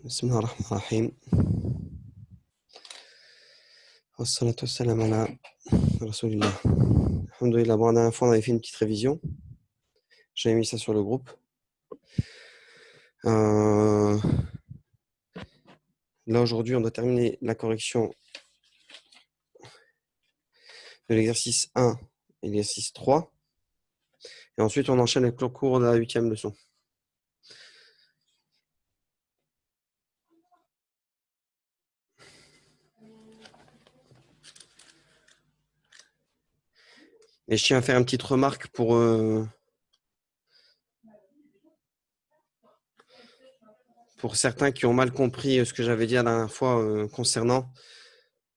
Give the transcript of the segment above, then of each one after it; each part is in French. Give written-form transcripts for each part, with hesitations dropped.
بسم الله الرحمن الرحيم والصلاة والسلام على رسول الله. Alhamdoulilah. Bon, la dernière fois, on avait fait une petite révision. J'avais mis ça sur le groupe. Là, aujourd'hui, on doit terminer la correction de l'exercice 1 et l'exercice 3. Et ensuite, on enchaîne avec le cours de la 8e leçon. Et je tiens à faire une petite remarque pour certains qui ont mal compris ce que j'avais dit la dernière fois concernant.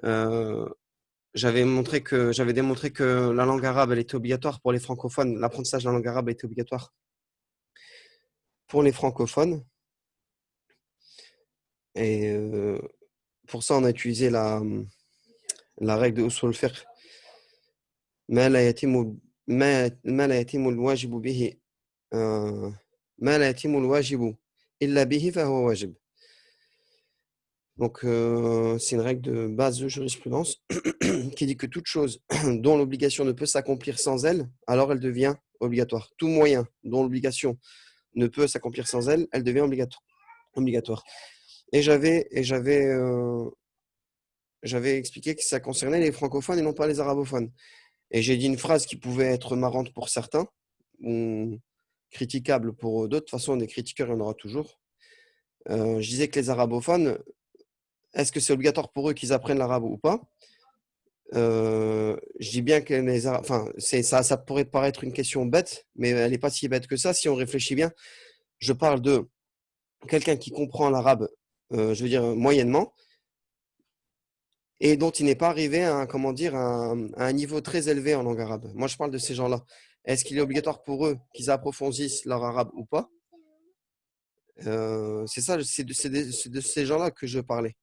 J'avais démontré que la langue arabe, elle était obligatoire pour les francophones. L'apprentissage de la langue arabe était obligatoire pour les francophones. Et pour ça, on a utilisé la règle de usul fiqh. ما لا يتم الواجب به ما لا يتم الواجب إلا به فهو واجب. Donc, c'est une règle de base de jurisprudence qui dit que toute chose dont l'obligation ne peut s'accomplir sans elle, alors elle devient obligatoire. Tout moyen dont l'obligation ne peut s'accomplir sans elle, elle devient obligatoire. Et j'avais expliqué que ça concernait les francophones et non pas les arabophones. Et j'ai dit une phrase qui pouvait être marrante pour certains, ou critiquable pour d'autres. De toute façon, des critiqueurs, il y en aura toujours. Je disais que les arabophones, est-ce que c'est obligatoire pour eux qu'ils apprennent l'arabe ou pas? Je dis bien que ça pourrait paraître une question bête, mais elle n'est pas si bête que ça. Si on réfléchit bien, je parle de quelqu'un qui comprend l'arabe, je veux dire moyennement, et dont il n'est pas arrivé à un niveau très élevé en langue arabe. Moi, je parle de ces gens-là. Est-ce qu'il est obligatoire pour eux qu'ils approfondissent leur arabe ou pas? C'est ça, c'est de ces gens-là que je parlais.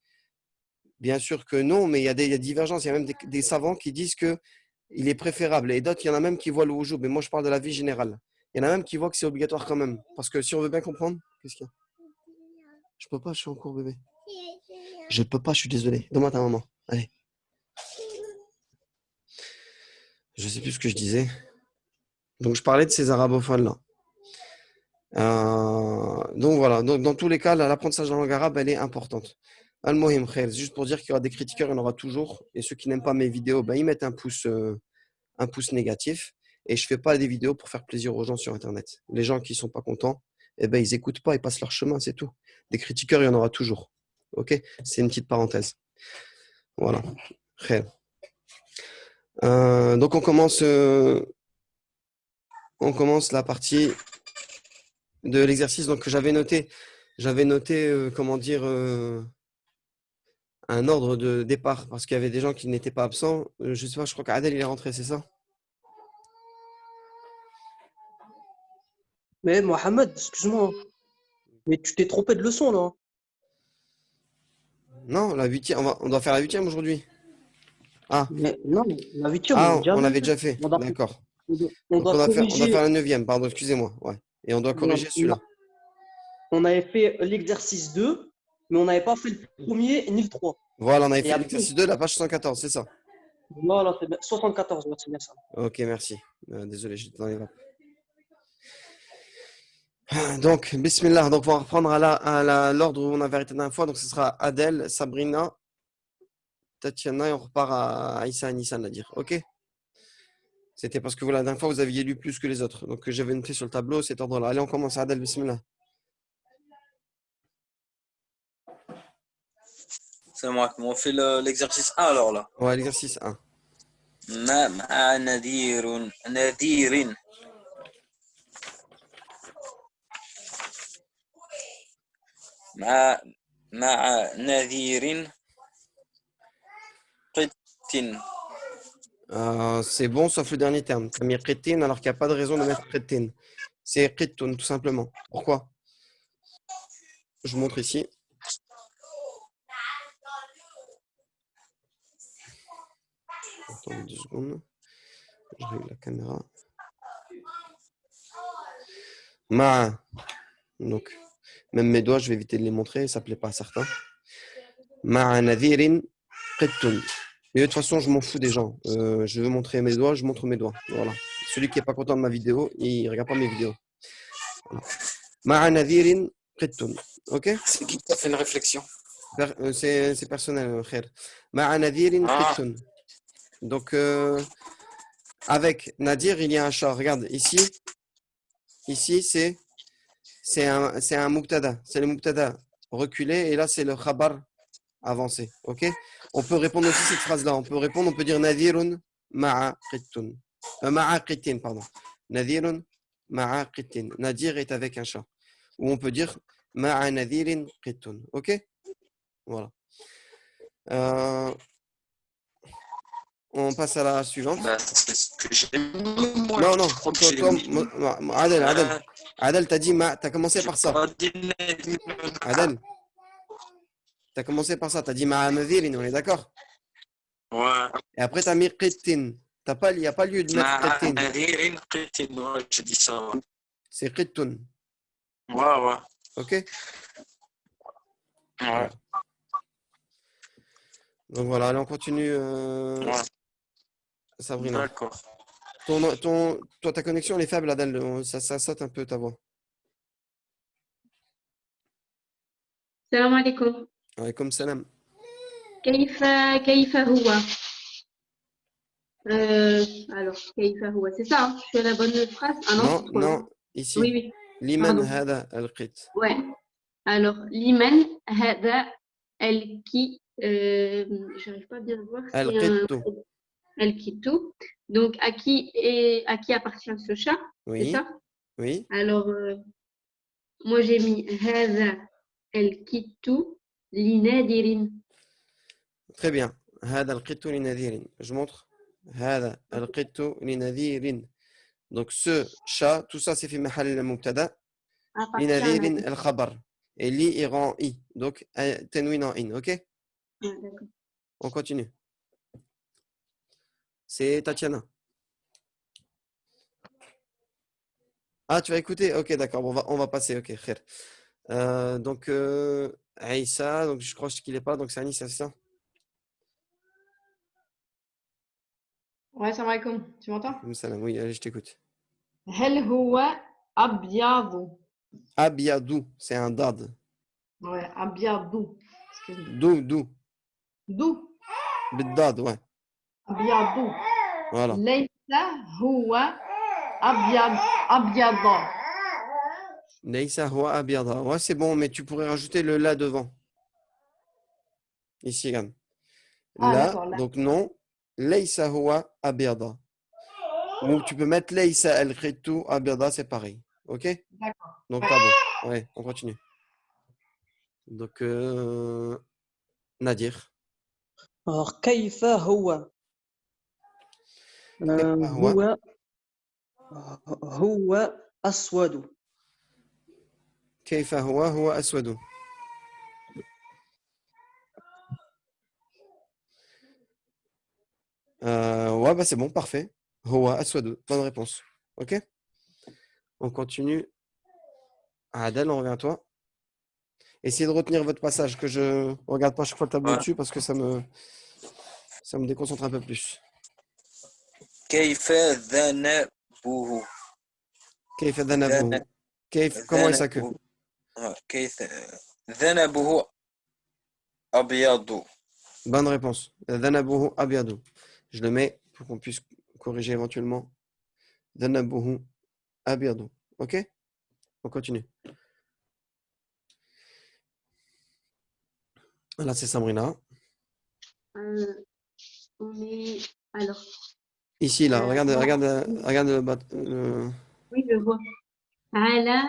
Bien sûr que non, mais il y a divergences. Il y a même des savants qui disent que il est préférable. Et d'autres, il y en a même qui voient le wujub. Mais moi, je parle de la vie générale. Il y en a même qui voient que c'est obligatoire quand même. Parce que si on veut bien comprendre, qu'est-ce qu'il y a? Je peux pas, je suis en cours, bébé. Je peux pas, je suis désolé. Donne-moi ta maman. Allez. Je sais plus ce que je disais. Donc, je parlais de ces arabophones-là. Donc, voilà. Donc, dans tous les cas, l'apprentissage de la langue arabe, elle est importante. Al-Mohim Khair, juste pour dire qu'il y aura des critiqueurs, il y en aura toujours. Et ceux qui n'aiment pas mes vidéos, ben, ils mettent un pouce négatif. Et je fais pas des vidéos pour faire plaisir aux gens sur Internet. Les gens qui sont pas contents, eh ben, ils écoutent pas, ils passent leur chemin, c'est tout. Des critiqueurs, il y en aura toujours. Ok? C'est une petite parenthèse. Voilà. Khair. Donc on commence la partie de l'exercice. Donc j'avais noté un ordre de départ parce qu'il y avait des gens qui n'étaient pas absents. Je sais pas, je crois qu'Adel il est rentré, c'est ça? Mais Mohamed, excuse-moi, mais tu t'es trompé de leçon là. Non, la huitième. On doit faire la huitième aujourd'hui. Ah, Mais non, la huitième, on l'a déjà on fait. l'avait déjà fait. On doit, D'accord. on Donc doit on doit faire corriger. la neuvième, pardon, excusez-moi. Ouais. Et on doit Voilà, corriger celui-là. on avait fait l'exercice 2, mais on n'avait pas fait le premier ni le 3. Voilà, on avait Et fait après, l'exercice 2, la page 114, c'est ça. voilà, c'est 74, ouais, c'est bien ça. Ok, merci. Désolé, j'étais dans les vapes. Donc, bismillah. Donc, on va reprendre à l'ordre où on avait arrêté la dernière fois. Donc, ce sera Adèle, Sabrina, Tatiana et on repart à Aïssa et Nissan à dire. Ok? C'était parce que la dernière fois, vous aviez lu plus que les autres. Donc, j'avais noté sur le tableau cet ordre-là. Allez, on commence. Adèle, bismillah. C'est moi. On fait l'exercice 1 alors là. Ouais, l'exercice 1. ما مع نذير مع نذير قط C'est bon, sauf le dernier terme. Tu as mis qittin alors qu'il n'y a pas de raison de mettre qittin. C'est qittun, tout simplement. Pourquoi? Je vous montre ici. Attendez 2 secondes. Je règle la caméra. Ma. Donc, Même mes doigts, je vais éviter de les montrer, ça ne plaît pas à certains. Ma'a nadhirin qittun. Mais de toute façon, je m'en fous des gens. Je veux montrer mes doigts, je montre mes doigts. Voilà. Celui qui n'est pas content de ma vidéo, il ne regarde pas mes vidéos. Voilà. Ma'a nadhirin qittun. Ok? C'est qui qui a fait une réflexion? C'est personnel, khair. Ma'a nadhirin Ah, qittun. Donc, avec Nadir, il y a un chat. Regarde, ici c'est un mubtada. C'est le mubtada reculé et là, c'est le khabar avancé. Ok? On peut répondre aussi cette phrase-là. On peut répondre, on peut dire Nadirun ma'a qittun. Ma'a qittin, pardon. Nadirun ma'a qittin. Nadir est avec un chat. Ou on peut dire ma'a nadirin qittun. Ok? Voilà. On passe à la suivante. bah, c'est ce que j'ai mis, moi. Non, Je non. crois que Toi, j'ai toi, mis. Adel. Adel, t'as dit t'as commencé J'ai par ça. pas dit Adel, t'as commencé par ça. T'as dit ma'a nadirin, on est d'accord? Ouais. Et après, t'as mis qittin. Il n'y a pas lieu de mettre مع qittin. نذير قتل. Ouais, j'ai dit ça. Ouais, C'est qittun. ouais. Ok? Ouais. Donc voilà, allez, on continue. Ouais. Sabrina. D'accord. Toi, ta connexion, elle est faible, Adel. Ça saute un peu ta voix. السلام عليكم. Comme salam. كيف هو alors كيف هو c'est ça hein, je suis à la bonne phrase ah non Non, c'est trop non, long. ici. oui oui Liman pardon hada al-qit. ouais alors liman هذا الكي j'arrive pas à bien voir c'est un Al-qittu. الكيتو donc à qui appartient ce chat c'est Oui, ça oui. alors moi j'ai mis هذا الكيتو لنادر Très bien. هذا القط لنذير. Je montre. هذا القط لنذير. Donc ce chat, tout ça c'est fait mahal al-mubtada. appartient à لنذير Nadir. al-khabar. Et li il rend i. Donc tenwin en in. Ok? Ah, d'accord. On continue. C'est Tatiana. Ah, tu vas écouter? Ok, d'accord. Bon, on va passer. Ok, khair. Donc, Aïssa, donc je crois qu'il n'est pas. Donc, c'est Anissa, c'est ça? Ouais, salam alaikum. Tu m'entends? Salam, oui, allez, je t'écoute. هل هو أبيض؟ Abiadou, c'est un dad. Ouais, أبيض. Excuse-moi. Dou, دو bidad, ouais. أبيض. Voilà. ليس هو أبيض. Leïsa huwa abiada. Ouais, c'est bon, mais tu pourrais rajouter le la devant. Ici, regarde. Ah, La, d'accord. Là. donc non. Leïsa huwa abiada. Ou tu peux mettre Leïsa al-khitu abiada, c'est pareil. Ok? D'accord. Donc, Ouais. t'as bon. Ouais, on continue. Donc, Nadir. Alors, كيف هو كيف هو؟ هو أسود. كيف هو؟ هو أسود. Ouais, bah c'est bon, parfait. هو أسود. Bonne réponse. Ok? On continue. Adel, on revient à toi. Essayez de retenir votre passage, que je ne regarde pas chaque fois le tableau Ouais. dessus parce que ça me déconcentre un peu plus. كيف ذنبه كيف ذنبه؟ comment est sa queue? كيف ذنبه أبيض. Bonne réponse. ذنبه أبيض. Je le mets pour qu'on puisse corriger éventuellement. ذنبه أبيض. Ok? On continue. Là, c'est Sabrina. On est alors Ici, là, regarde le bas. oui je vois على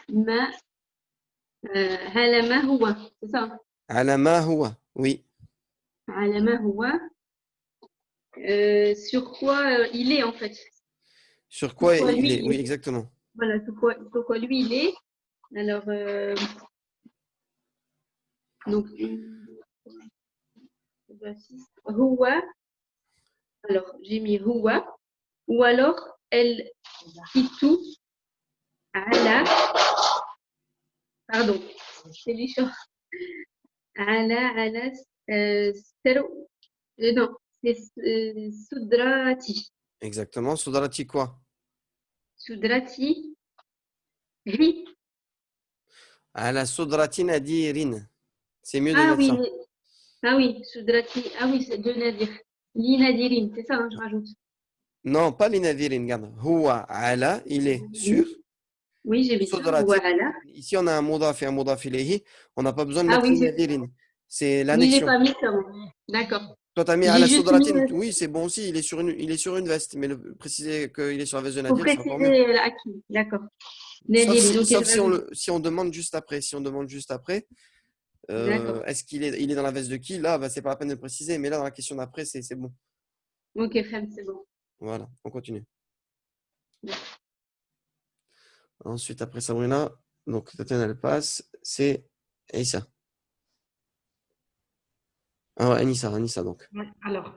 ما على ما هو c'est ça على ما هو. Oui. على ما هو sur quoi il est en fait Sur quoi sur quoi il lui est? il Oui, est exactement. voilà sur quoi lui il est alors donc هو alors j'ai mis هو ou alors elle quitte على pardon, c'est lui chaud. على سرو non, c'est Sudrati. Exactement. Sudrati quoi? Sudrati. Oui. Ala Sudrati Nadirin. C'est mieux de Ah mettre oui, ça. ah oui, Sudrati. Ah oui, c'est de Nadir. Li Nadirin, c'est ça, hein, je rajoute. Non, pas les Nadirin, regarde. Huwa ala, il est sur. Oui, j'ai vu ça. Sudrati. Voilà. Ici, on a un mudaf et un mudaf ilayhi. On n'a pas besoin de Ah mettre oui, les Nadirin. C'est oui, j'ai l'annexion. pas mis ça. D'accord. Toi, tu as mis J'ai ala juste mis, Sudratin. Oui, c'est bon aussi. Il est sur une veste. Mais préciser qu'il est sur la veste de pour Nadir, c'est encore mieux. préciser à qui. D'accord. Nadirin, ok, Sauf je si rajoute. si on demande juste après. Si on demande juste après, D'accord. est-ce il est dans la veste de qui? Là, bah, c'est pas la peine de le préciser. Mais là, dans la question d'après, c'est bon. Ok, Fem, c'est bon. Voilà, on continue. Ouais. Ensuite, après Sabrina, donc Tatiana, elle passe. C'est Aïssa. Ah ouais, Anissa donc. Ouais, alors,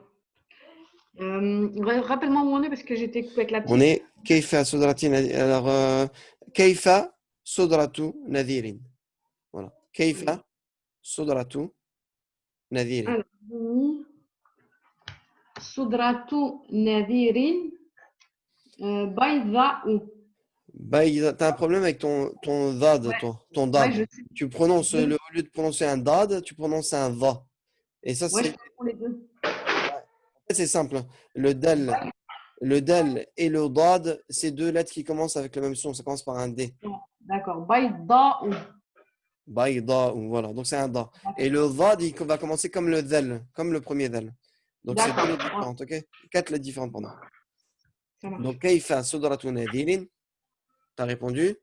rappelle-moi où on est parce que j'étais coupée avec la On petite. est Keifa Sodrati alors Keifa Sodratu Nadirin. Voilà. Keifa Sodratu Nadirin. Alors, Sudratu Nadirin Bayda'u. Bah, t'as un problème avec ton dad, Ouais, toi, ton ouais, dad. je sais. Tu prononces, Je- au lieu de prononcer un dad, tu prononces un va. Et ça, Ouais, je c'est prends les deux. en fait, c'est simple, hein. Le del et le dad, c'est deux lettres qui commencent avec le même son. Ça commence par un D. D'accord. Bayda'u. Baïda, ou voilà. Donc, c'est un da. Et le dad, il va commencer comme le del, comme le premier del. Donc, c'est deux D'accord. lettres différentes, ok? Quatre lettres différentes, pardon. Ça marche. Donc, Kaifa Sodratu Nadirin, t'as répondu.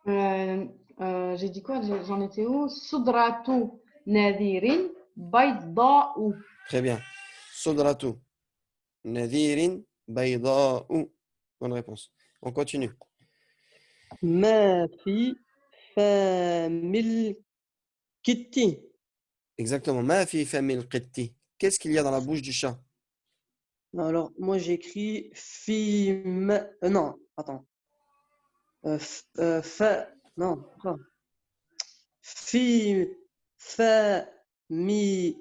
J'ai dit quoi? J'en étais où? Sudratu Nadirin Bayda'u. Très bien. Sodratu Nadirin, Baïda, ou. Bonne réponse. On continue. ما في فم الكتي. Exactement. Ma fi famil qitti. Qu'est-ce qu'il y a dans la bouche du chat? Alors, moi j'écris film. Non, attends. Non, quoi? Fi فمه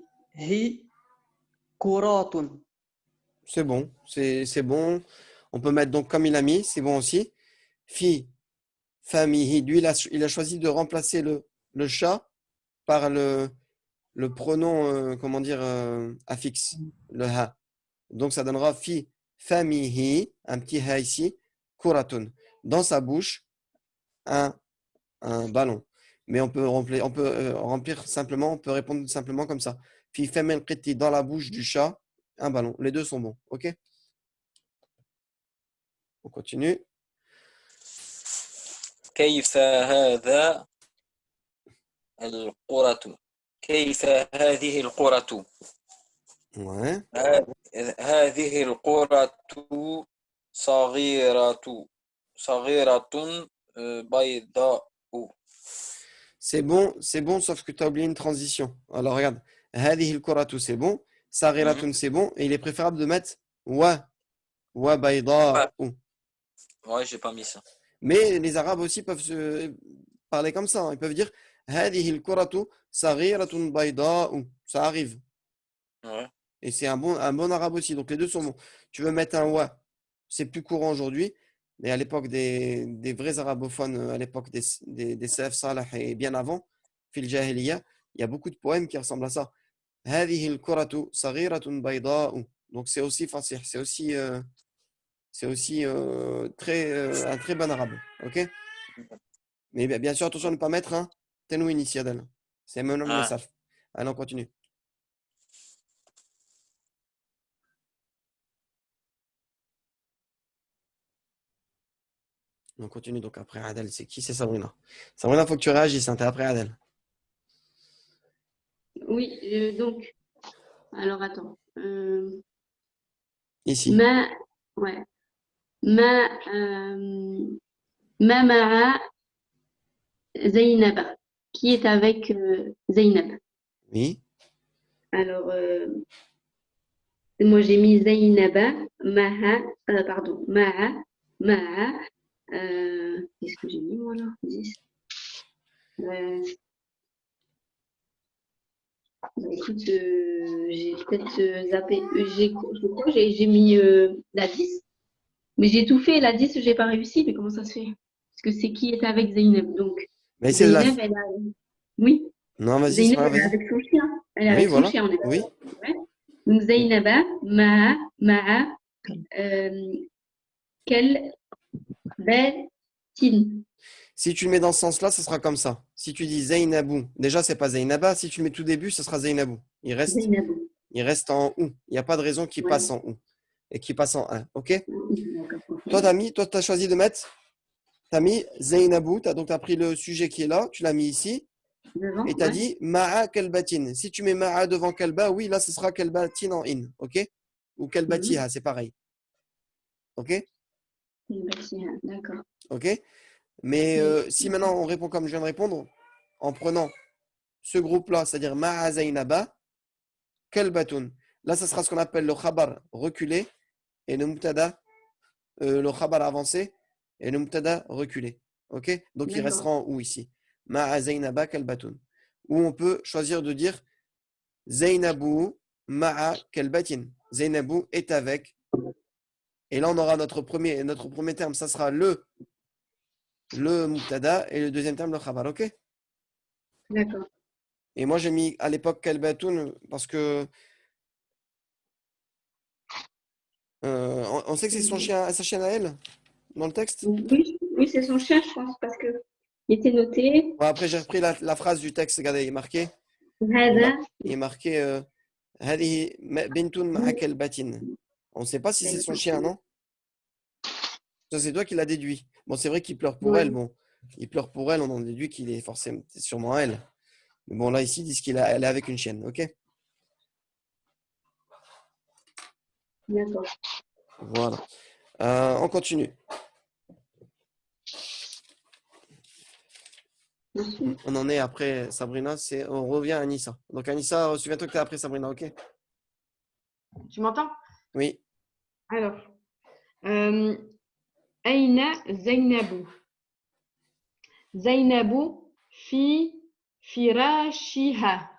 كرات. C'est bon. C'est bon. On peut mettre donc comme il a mis. C'est bon aussi. Fi famille. Lui, il a choisi de remplacer le chat par le pronom, comment dire, affixe, le ha. Donc, ça donnera fi famille, un petit ha ici, kuratun. Dans sa bouche, un, un ballon. Mais on peut remplir simplement, on peut répondre simplement comme ça. Fi famille qiti, dans la bouche du chat, un ballon. Les deux sont bons. OK? On continue. كيف هذا القرة كيف هذه القرة Ouais. هذه القرة صغيرة صغيرة بيضاء. C'est bon, sauf que tu as oublié une transition. Alors regarde, هذه الكرة c'est bon, صغيرة c'est bon, et il est préférable de mettre wa بيضاء. Ouais, j'ai pas mis ça. Mais les Arabes aussi peuvent se parler comme ça, hein. Ils peuvent dire هذه الكرة صغيرة بيضاء. Ça arrive. Ouais. Et c'est un bon arabe aussi. Donc les deux sont bons. Tu veux mettre un wa, c'est plus courant aujourd'hui. Mais à l'époque des vrais arabophones, à l'époque des Salaf Salah et bien avant, fil Jahiliya, il y a beaucoup de poèmes qui ressemblent à ça. هذه الكرة صغيرة بيضاء. Donc c'est aussi fasih, c'est aussi un très bon arabe. Ok? Mais bien sûr, attention à ne pas mettre un tenouin ici, Adel. C'est même les Salaf. Allez, on continue. On continue donc après Adel. C'est qui? C'est Sabrina. Sabrina, il faut que tu réagisses. Hein, t'es après Adel. Oui, donc, alors attends. Ici. Ouais. ما مع Zainab, qui est avec Zainab. Oui. Alors, moi j'ai mis Zainaba, Ma'a, qu'est-ce que j'ai mis moi là? 10. Écoute, j'ai peut-être zappé. Je crois que j'ai mis la 10. Mais j'ai tout fait. La 10, j'ai pas réussi. Mais comment ça se fait? Parce que c'est qui était avec Zeynep. Donc, Mais c'est la... Zeynep, elle a. Oui, Non, vas-y, c'est Zeynep, pas grave, elle est vas-y. avec son chien. Elle est Oui, avec son voilà. chien, on est Oui. d'accord. Ouais. Donc, Zeynaba, Ma'a, quel bêtine. Si tu le mets dans ce sens-là, ce sera comme ça. Si tu dis Zainabou, déjà, c'est pas Zainaba. Si tu le mets tout début, ce sera Zainabou. Zeynabou. Il reste en ou. Il n'y a pas de raison qu'il Ouais. passe en ou et qu'il passe en un. OK? D'accord. Toi, tu as choisi de mettre, tu as mis Zainabou. Donc, tu as pris le sujet qui est là, tu l'as mis ici Devant, et tu as ouais. dit Ma'a kalbatin. Si tu mets Ma'a devant kalba, oui, là, ce sera kalbatin en in. OK? Ou kalbatiha, c'est pareil. OK? D'accord. OK? Mais si maintenant on répond comme je viens de répondre, en prenant ce groupe-là, c'est-à-dire Ma'a Zainaba, kalbatun. Là, ça sera ce qu'on appelle le khabar reculé et le mubtada, le khabar avancé et le mubtada reculé. OK? Donc, il restera en ou ici. Ma'a Zainaba kalbatun. Ou on peut choisir de dire Zainabu Ma'a kalbatin. Zainabu est avec. Et là, on aura notre premier terme, ça sera le mubtada et le deuxième terme, le khabar. OK? D'accord. Et moi, j'ai mis à l'époque kalbatun parce que on sait que c'est sa chienne à elle dans le texte. Oui, oui, c'est son chien, je pense, parce que il était noté. Bon, après, j'ai repris la phrase du texte. Regardez, il est marqué. هذا Il est marqué هذه بنت مع كلبة. On ne sait pas si c'est son chien, non? Ça, c'est toi qui l'as déduit. Bon, c'est vrai qu'il pleure pour Ouais. elle. Bon, il pleure pour elle, on en déduit qu'il est forcément, c'est sûrement elle. Mais bon, là, ici, ils disent elle est avec une chienne. OK? D'accord. Voilà. On continue. On en est après Sabrina. On revient à Anissa. Donc, Anissa, souviens-toi que tu es après Sabrina. OK? Tu m'entends? Oui. Alors, أين زينب؟ زينب في فراشها.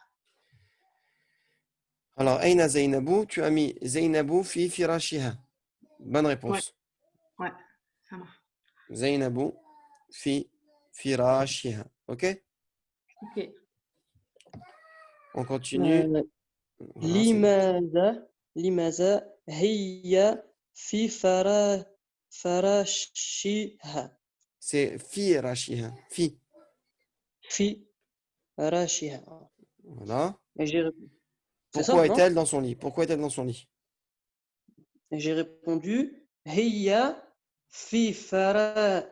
Alors, Aina Zainabou, tu as mis Zainabou fi firashiha. Bonne réponse. Ouais, ça marche. Zainabou fi firashiha. OK? Ok. On continue. Voilà, c'est bon. لماذا هي في فراشها C'est firashiha. Fi. في فراشها. Voilà. Et j'ai répondu. C'est ça, Pourquoi non? est-elle dans son lit? Pourquoi est-elle dans son lit? Et j'ai répondu هي في فراشها.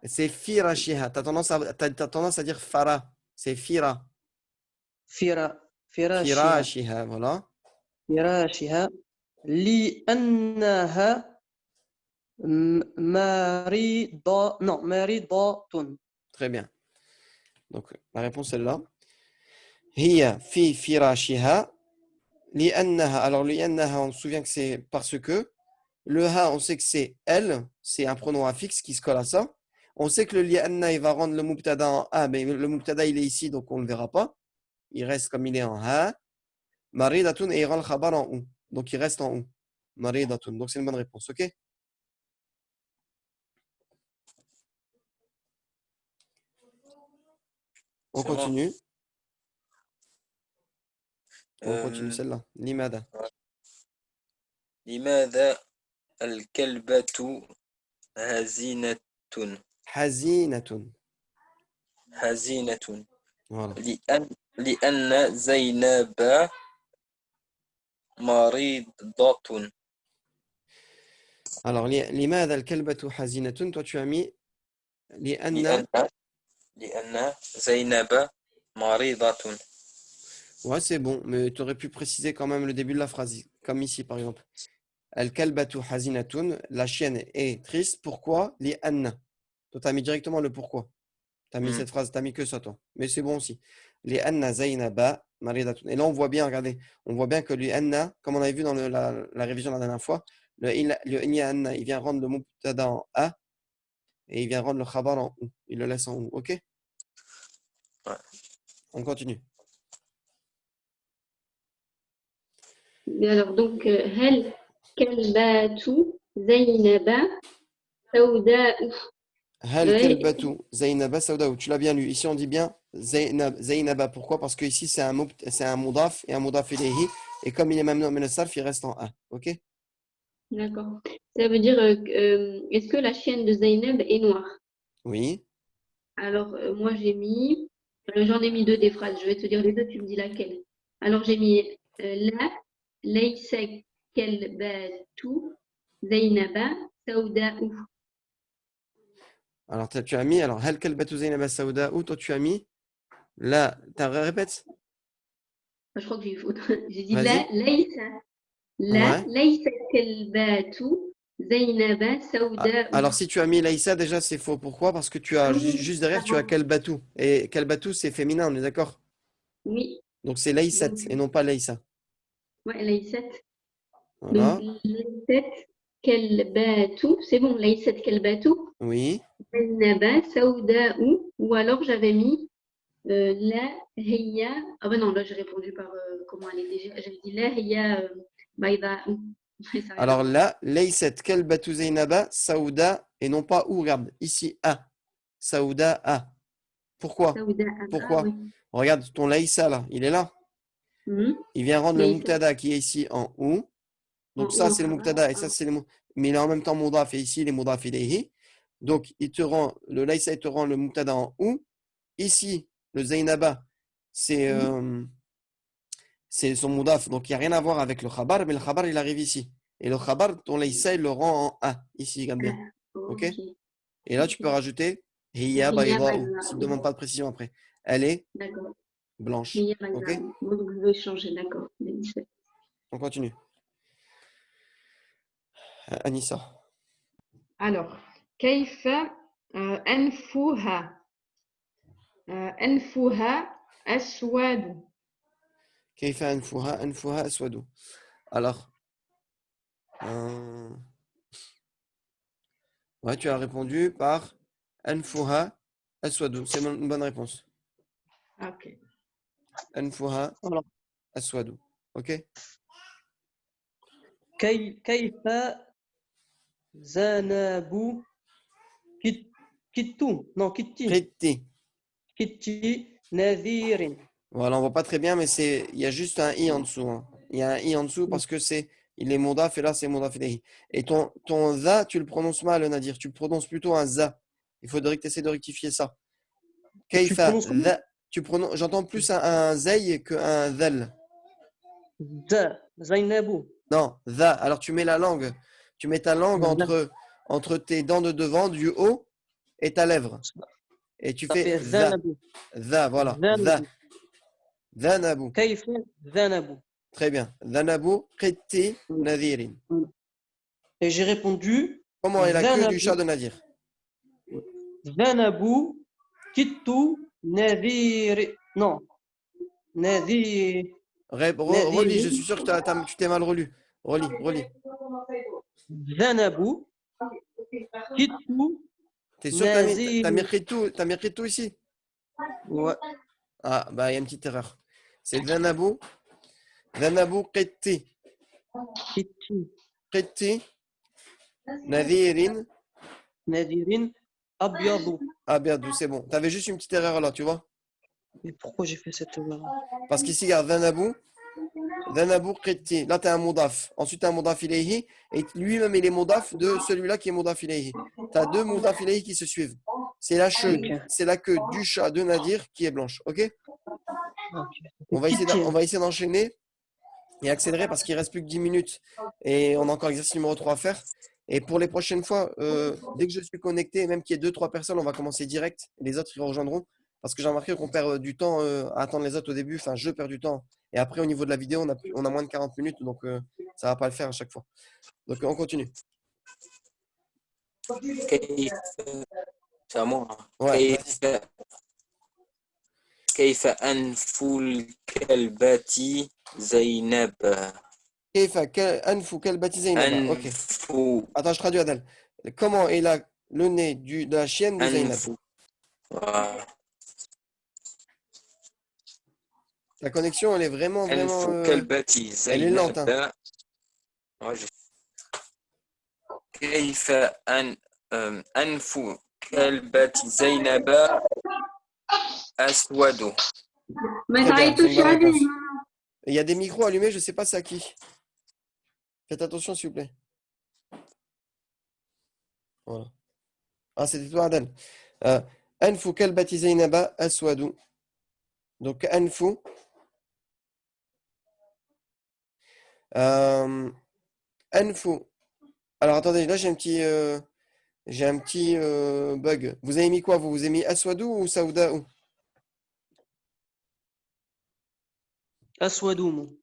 C'est firashiha. Tu as tendance à dire fara. C'est fira. فراشها Firashiha. Voilà. فراشها لأنها مريضة. Très bien. Donc, la réponse est là. Hiya fi firashiha. Li'annaha. Alors, li'annaha, on se souvient que c'est parce que. Le ha, on sait que c'est elle. C'est un pronom affixe qui se colle à ça. On sait que le li'anna, il va rendre le mubtada en a, mais le mubtada, il est ici, donc on ne le verra pas. Il reste comme il est en ha. Maridatun et il rend le khabar en ou. Donc, il reste en ou. Maridatun. Donc, c'est une bonne réponse. OK? On C'est bon. continue. On continue Euh, celle-là. Limada. لماذا الكلبة هزينة Hazinatun. حزينة Voilà. لأن زينب مريضة. Alors, limada al-kalbatu hazinatun. Toi, tu as mis li'anna. لأن زينب مريضة. Ouais, c'est bon, mais tu aurais pu préciser quand même le début de la phrase, comme ici par exemple. Al-kalbatu hazinatun, la chienne est triste. Pourquoi? Li anna. Toi, tu as mis directement le pourquoi. Tu as mis cette phrase, tu mis que ça, toi. Mais c'est bon aussi. Li anna zainaba maridatun. Et là, on voit bien, regardez, on voit bien que li anna, comme on avait vu dans la révision la dernière fois, le anna, il vient rendre le mubtada en a et il vient rendre le khabar en ou. Il le laisse en ou. OK? On continue. Mais alors, donc, هل كلبات زينب سوداء. Hal Ouais. kalbatu Zainaba Saudaou. Tu l'as bien lu. Ici, on dit bien Zainaba. Pourquoi? Parce que ici, c'est un moudaf et un moudaf ilayhi. Et comme il est mamnou min as-sarf, il reste en A. OK? D'accord. Ça veut dire, est-ce que la chienne de Zainab est noire? Oui. Alors, moi, j'en ai mis deux des phrases. Je vais te dire les deux, tu me dis laquelle. Alors, j'ai mis la, laysa kalbatu Zainaba Saudaou. Alors, tu as mis, alors, Hal kalbatu Zainaba Saudaou. Toi, tu as mis, là, répète. Ah, je crois que j'ai eu faute. J'ai dit Vas-y. la, Ouais. laysa kalbatu Zainaba Saudaou. Alors, si tu as mis Laïssa, déjà, c'est faux. Pourquoi? Parce que tu as, Ah oui, juste derrière, tu as pardon. kalbatu. Et kalbatu, c'est féminin, on est d'accord? Oui, Donc, c'est Laïsat donc, et non pas Laïssa. ouais, laysat. Donc, Voilà. laysat kalbatu, c'est bon, laysat kalbatu Oui. Zainaba Saudaou. Ou alors, j'avais mis la hiya. Ah ben non, là, j'ai répondu par comment elle était. J'avais dit la hiya baydaou. Ça n'a rien à Alors voir. là, Laysat kalbatu Zainaba Saouda et non pas où, regarde, ici A. Saouda A. Pourquoi? Sauda, ah Pourquoi? oui. Regarde ton Laïssa là, il est là. Mhm. Il vient rendre le Laysat Mubtada qui est ici en ou. en Donc haut ça, en c'est le khabar. Mubtada et Ah, ça, c'est le mais il est en même temps Moudaf et ici, il est Moudaf ilayhi. Donc il te rend, le Laïssa, il te rend le Mubtada en ou. Ici, le Zainaba, c'est c'est son Moudaf. Donc il n'y a rien à voir avec le Khabar, mais le Khabar, il arrive ici. Et le Khabar, ton Laïssa, il le rend en A. Ici, regarde bien. OK? ok. Et là, tu peux Ok. rajouter Hiya Hiya Baydaou, s'il ne baydaou. demande pas de précision après. Elle est D'accord. blanche. Hiya OK? baydaou. Bon, donc, je vais changer, d'accord. Laysat. On continue. Anissa. Alors, كيف أنفها أنفها أسود. Kayfa anfuha anfuha aswadu. Alors, ouais, tu as répondu par anfuha aswadu. C'est une bonne réponse. Ok. Anfuha Alors, aswadu. OK? كيف زنبوا كتو non كتي Priti. نذير. Voilà, on voit pas très bien, mais il y a juste un i en dessous, hein. Il y a un i en dessous parce que il est modaf et là c'est modaf ilayhi. Et ton za, tu le prononces mal, Nadir. Tu le prononces plutôt un za. Il faudrait que tu essaies de rectifier ça. Tu le Kaifa prononces comment? za. J'entends plus un zay qu'un dhal. Zainabou. Non, za. Alors tu mets la langue. Tu mets ta langue entre tes dents de devant, du haut, et ta lèvre. Et tu Ça fais fait za. Zanabou. Za, voilà. Za. Zanabou. Zanabu. كيف Zanabou. Très bien. Zanabu qiti nadirin. Et j'ai répondu Comment est la queue du Zanabou. chat de Nadir? Zanabou Kitu Nadir. Non. Nadir. Relis, je suis sûr que tu t'es mal relu. Relis. Zanabou Kitu T'es sûr que Nazir. t'as mis Khitou ici? Ouais. Ah, bah, il y a une petite erreur. C'est Zanabu qiti. Kitu Qiti nadirin. Nadirin Abyadou. Ah, bien, c'est bon. T'avais juste une petite erreur là, tu vois? Mais pourquoi j'ai fait cette erreur? Parce qu'ici, regarde, Zanabu qiti. Là, tu as un modaf. Ensuite, tu as un modaf ilayhi. Et lui-même, il est modaf de celui-là qui est modaf ilayhi. Tu as deux modaf ilayhi qui se suivent. C'est la queue du chat de Nadir qui est blanche. OK? On va essayer d'enchaîner et accélérer parce qu'il reste plus que 10 minutes. Et on a encore l'exercice numéro 3 à faire. Et pour les prochaines fois, dès que je suis connecté, même qu'il y ait 2-3 personnes, on va commencer direct. Les autres, ils rejoindront. Parce que j'ai remarqué qu'on perd du temps à attendre les autres au début. Enfin, je perds du temps. Et après, au niveau de la vidéo, on a moins de 40 minutes. Donc, ça ne va pas le faire à chaque fois. Donc, on continue. كيف ساموها Ouais, كيف أنف الكلبة زينب Anfu, quel baptisé Ok. أنف Attends, je traduis Adèle. Comment est le nez de la chienne de Zainab? أنف Ta connexion, elle est vraiment, أنف vraiment. كلبة Elle est lente. Hein. زينب كيف أنف كلبة زينب أسود. ما Très bien, c'est une تعيطوش bonne عليه. réponse. Il y a des micros allumés, je ne sais pas c'est à qui. Faites attention, s'il vous plaît. Voilà. Ah, c'était toi, Adel. Anfu kalbati Zainaba aswadu. Donc, Anfu. Anfu. Alors, attendez, là, j'ai un petit bug. Vous avez mis quoi? Vous avez mis aswadu ou saouda? Aswadoum.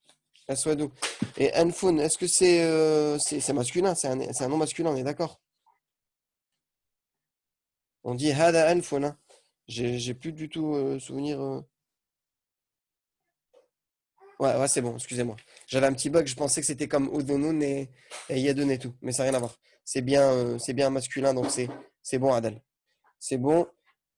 Aswadou. Et Anfun, est-ce que c'est masculin? C'est un nom masculin, on est d'accord? On dit Hada Anfun. Hein. J'ai plus du tout souvenir. Ouais, c'est bon, excusez-moi. J'avais un petit bug, je pensais que c'était comme Udunun et Yadun et tout, mais ça n'a rien à voir. C'est bien masculin, donc c'est bon, Adel. C'est bon.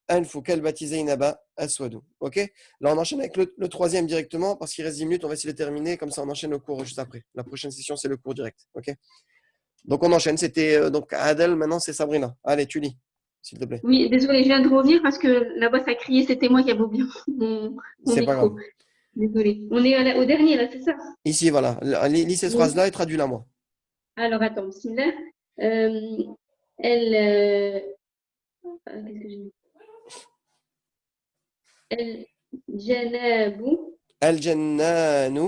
Anfu kalbati Zainaba aswadou. Ok? Là, on enchaîne avec le troisième directement, parce qu'il reste 10 minutes, on va essayer de terminer, comme ça on enchaîne le cours juste après. La prochaine session, c'est le cours direct. Ok? Donc on enchaîne, c'était donc Adel, maintenant c'est Sabrina. Allez, tu lis, s'il te plaît. Oui, désolée, je viens de revenir parce que là-bas, ça criait, c'était moi qui avais oublié mon C'est pas micro. grave. Désolée. On est au dernier, là, c'est ça? Ici, voilà. Lis cette Oui. phrase-là et traduis-la moi. Alors, attends, bismillah. Elle. Qu'est-ce que j'ai mis? El Janabu. Al-Jannanu.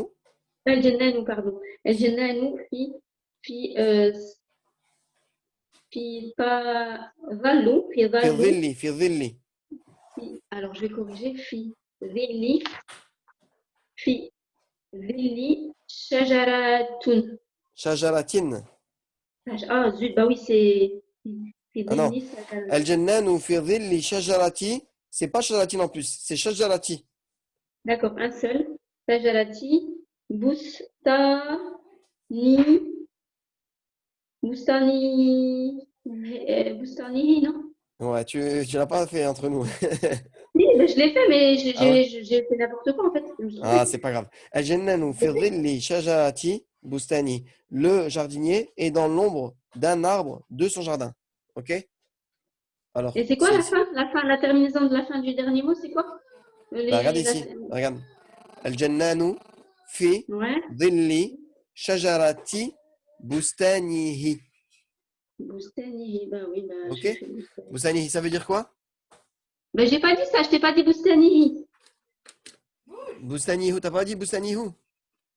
El Jannanu, pardon. El Jannanu fi Tadallu. Fi Fi Tadallu. dhilli, fi dhilli. Alors, je vais corriger. Fi Dhilli. Fi Dhilli Shajaratun. Shajaratin. Ah, zut, bah oui, c'est. Fi Ah non. Dhilli Shajaratun. Al-Jannanu fi dhilli shajarati. C'est pas shajaratin en plus, c'est shajarati. D'accord, un seul. Shajarati. Boustani, non? Ouais, tu l'as pas fait entre nous. Oui, ben, je l'ai fait, mais Ah ouais? j'ai fait n'importe quoi en fait. Je me suis Ah, trompée. c'est pas grave. Al-Jannanu fi dhilli shajarati bustani. Le jardinier est dans l'ombre d'un arbre de son jardin. Ok? Alors, Et c'est quoi la fin? La fin, la terminaison de la fin du dernier mot, c'est quoi? bah, regarde ici. Regarde. Al-Jannanu fi Ouais. dhilli shajarati bustanihi. Boustani, ben oui, ben Ok? j'ai fait Boustani. Bustanihi, ça veut dire quoi? Ben j'ai pas dit ça, je t'ai pas dit Boustani. Bustanihu, t'as pas dit Bustanihu?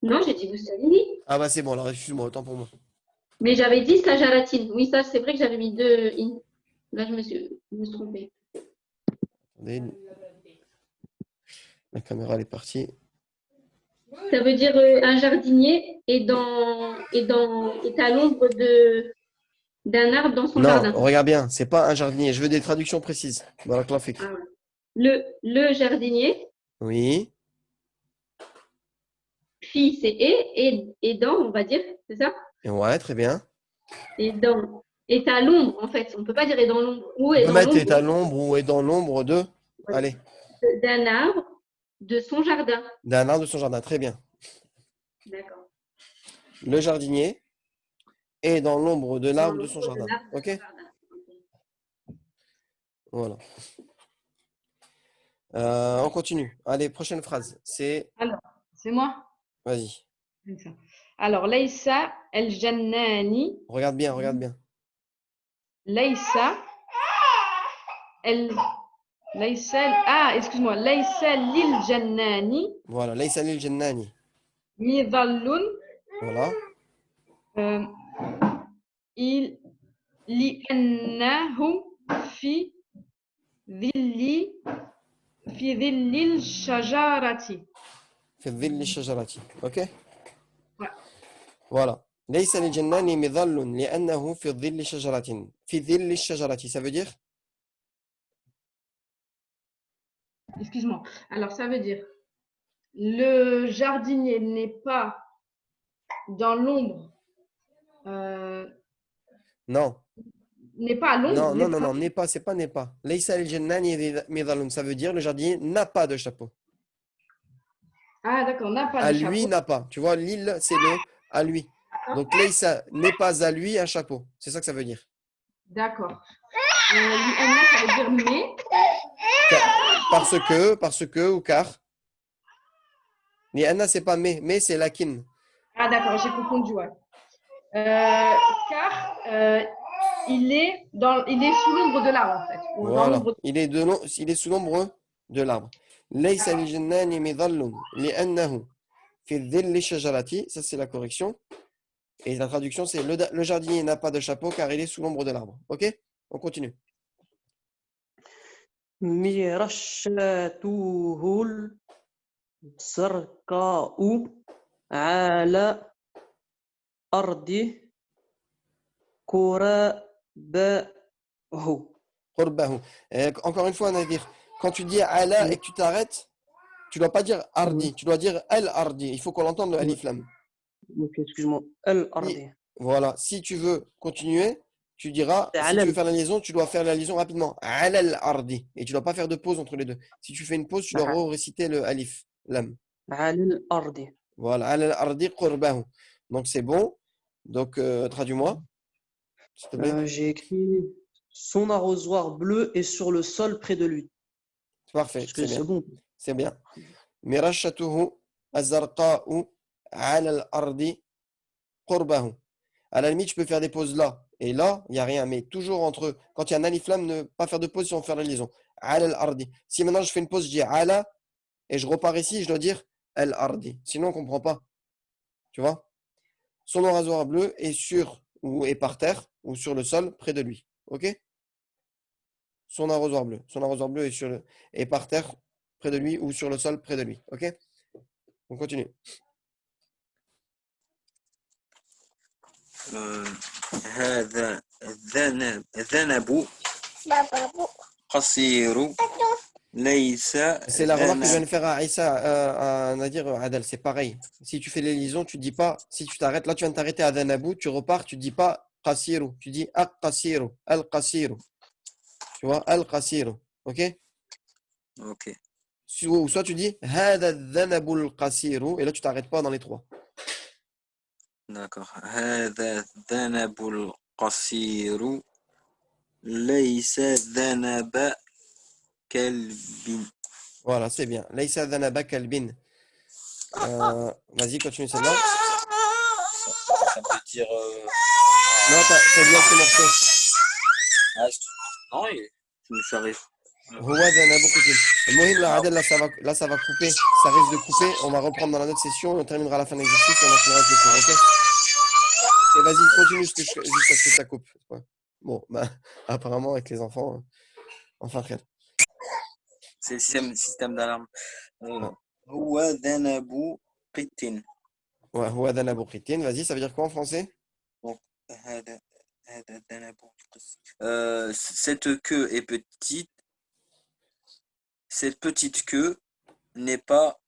Non, j'ai dit Boustani. Ah bah c'est bon, alors excuse-moi, autant pour moi. Mais j'avais dit Sajaratine. Oui, ça, c'est vrai que j'avais mis deux in. Là, je me suis trompée. Attendez. La caméra elle est partie. Ça veut dire un jardinier est à l'ombre d'un arbre dans son Non, jardin. regarde bien, c'est pas un jardinier. Je veux des traductions précises. Barakallahu fik. Ah ouais. Le jardinier, Oui, fille c'est et dans, on va dire, c'est ça? et ouais, très bien. Et dans est à l'ombre en fait. On peut pas dire est dans l'ombre ou On est peut dans mettre est à l'ombre l'ombre ou est dans l'ombre de. Allez, d'un arbre de son jardin. d'un arbre de son jardin. Très bien. D'accord. Le jardinier est dans l'ombre de Dans l'arbre de l'ombre son de jardin. l'arbre de Ok? son jardin. Ok. Voilà. On continue. Allez, prochaine phrase. C'est. Alors, c'est moi? Vas-y. C'est ça. Alors, Laysa el-Jannani. Regarde bien, regarde bien. Laysa el. Excuse-moi. Laysa lil-Jannani Voilà. Laysa lil jannani. midallun. Voilà. Il li'annahu fi dhilli dhillil shajarati. في ظل الشجرة. Ok? Ouais. Voilà. ليس للجنان مظل لأنه في ظل شجرة. في ظل الشجرة. Ça veut dire? Excuse-moi. Alors, ça veut dire le jardinier n'est pas dans l'ombre, Non. n'est pas à l'ombre. Non. N'est pas, c'est pas n'est pas. ليس للجنان مظل. Ça veut dire le jardinier n'a pas de chapeau. Ah, d'accord, n'a pas À de lui chapeau. n'a pas. Tu vois, l'île, c'est le à lui. Donc, Laysa n'est pas à lui un chapeau. C'est ça que ça veut dire. D'accord. Li'anna, ça veut dire mais. Parce que ou car. Li'anna, c'est pas mais c'est lakin. Ah, d'accord, j'ai confondu, ouais. Car il est sous l'ombre de l'arbre, en fait. Ou dans Voilà. l'ombre. Il est sous l'ombre de l'arbre. Laysa li jannani midallun li'annahu fi dhilli shajarati. Ça, c'est la correction. Et la traduction, c'est le jardinier n'a pas de chapeau car il est sous l'ombre de l'arbre. Ok? On continue. mirashatuhul sarqa'u ala ardi kurabahu. Qurbahu. Encore une fois, Nadir, quand tu dis ala et que tu t'arrêtes, tu ne dois pas dire ardi, tu dois dire el ardi. Il faut qu'on entende le alif lam. Ok, excuse-moi. Al-ardi. Voilà, si tu veux continuer, tu diras, C'est si tu veux alal. faire la liaison, tu dois faire la liaison rapidement. Ala al ardi. Et tu ne dois pas faire de pause entre les deux. Si tu fais une pause, tu dois réciter le alif lam. Al-ardi. Voilà, ala al ardi qurbahu. Donc c'est bon. Donc traduis-moi, s'il te plaît. J'ai écrit son arrosoir bleu est sur le sol près de lui. Parfait, Est-ce que c'est c'est bien. bon? C'est bien. Mirashatuhu azarqa'u ala al ardi qurbahu. À la limite, je peux faire des pauses là. Et là, il n'y a rien. Mais toujours entre eux. Quand il y a un alif lam, ne pas faire de pause si on fait la liaison. Ala al-ardi. Si maintenant je fais une pause, je dis ala et je repars ici, je dois dire al-ardi. Sinon, on ne comprend pas. Tu vois? Son rasoir bleu est sur ou est par terre ou sur le sol près de lui. Ok? Son arrosoir bleu. Son arrosoir bleu est par terre près de lui ou sur le sol près de lui. Ok? On continue. هذا الذنب قصير ليس C'est la remarque que je viens ذنب. de faire à Aïssa, à Nadir Adel, c'est pareil. Si tu fais les liaisons, tu dis pas, si tu t'arrêtes, là tu viens de t'arrêter à Danabou, tu repars, tu dis pas Qasiru, tu dis Al-Qasiru, Al-Qasiru. Tu vois, Al-Qasiru. Ok? Ok, Ou soit tu dis Hada Danabu Al-Qasiru, et là tu t'arrêtes pas dans les trois. d'accord. هذا الذنب القصير ليس ذنب كلب. Voilà, c'est bien. Laysa Dhanaba Kalbin. Vas-y, continue celle-là. Ça veut dire. Non, t'as dit avec le morceau. Non, je me suis arrêté. هو ذنب قتل. المهم là, Adel, là ça va couper, ça risque de couper. On va reprendre dans la autre session et on terminera à la fin de l'exercice et on enchaînera avec le cours, ok? Et vas-y, continue jusqu'à ce que ça coupe. Ouais. Bon, bah, apparemment avec les enfants, enfin frère. C'est le système d'alarme. Ouais, هو ذنب قط. ouais, هو ذنب قتل. Vas-y, ça veut dire quoi en français? Donc, هذا الذنب القصير. Cette queue est petite. Cette petite queue n'est pas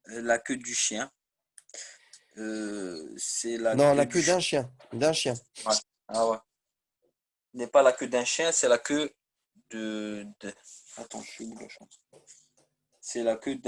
la queue du chien. C'est la Non, queue la du queue d'un chien. D'un chien. Ouais. Ah ouais. N'est pas la queue d'un chien, c'est la queue de... Attends, je suis où la chance? C'est la queue